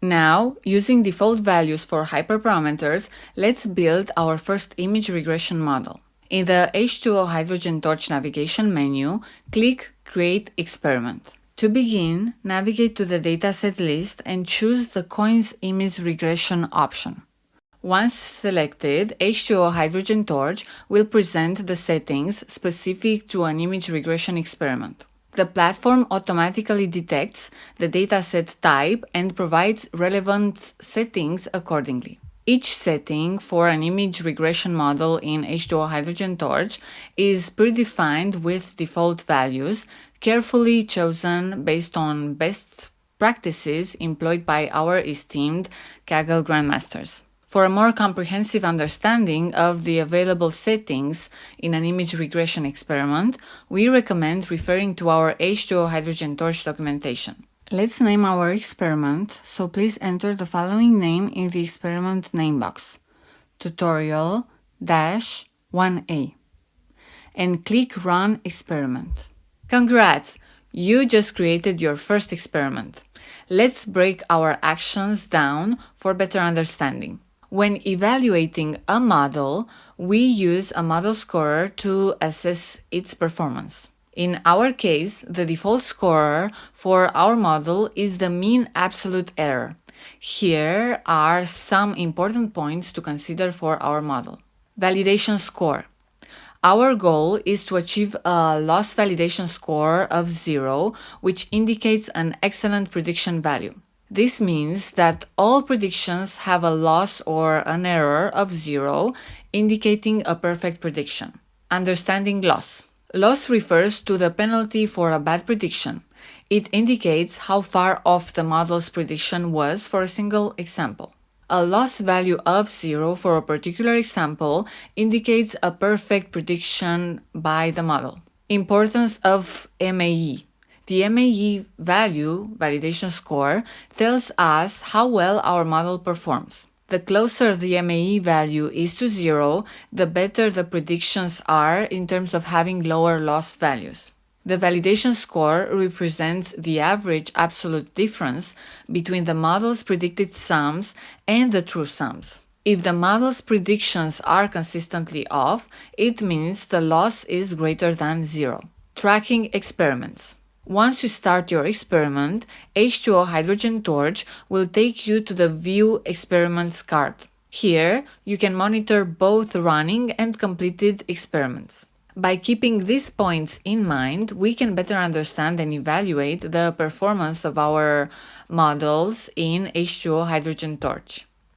Now, using default values for hyperparameters, let's build our first image regression model. In the H2O Hydrogen Torch navigation menu, click Create Experiment. To begin, navigate to the dataset list and choose the Coins Image Regression option. Once selected, H2O Hydrogen Torch will present the settings specific to an image regression experiment. The platform automatically detects the dataset type and provides relevant settings accordingly. Each setting for an image regression model in H2O Hydrogen Torch is predefined with default values, carefully chosen based on best practices employed by our esteemed Kaggle Grandmasters. For a more comprehensive understanding of the available settings in an image regression experiment, we recommend referring to our H2O Hydrogen Torch documentation. Let's name our experiment, so please enter the following name in the experiment name box: Tutorial-1A, and click Run Experiment. Congrats! You just created your first experiment. Let's break our actions down for better understanding. When evaluating a model, we use a model scorer to assess its performance. In our case, the default scorer for our model is the mean absolute error. Here are some important points to consider for our model. Validation score. Our goal is to achieve a loss validation score of 0, which indicates an excellent prediction value. This means that all predictions have a loss or an error of 0, indicating a perfect prediction. Understanding loss. Loss refers to the penalty for a bad prediction. It indicates how far off the model's prediction was for a single example. A loss value of 0 for a particular example indicates a perfect prediction by the model. Importance of MAE. The MAE value, validation score, tells us how well our model performs. The closer the MAE value is to 0, the better the predictions are in terms of having lower loss values. The validation score represents the average absolute difference between the model's predicted sums and the true sums. If the model's predictions are consistently off, it means the loss is greater than 0. Tracking experiments. Once you start your experiment, H2O Hydrogen Torch will take you to the View Experiments card. Here, you can monitor both running and completed experiments. By keeping these points in mind, we can better understand and evaluate the performance of our models in H2O Hydrogen Torch.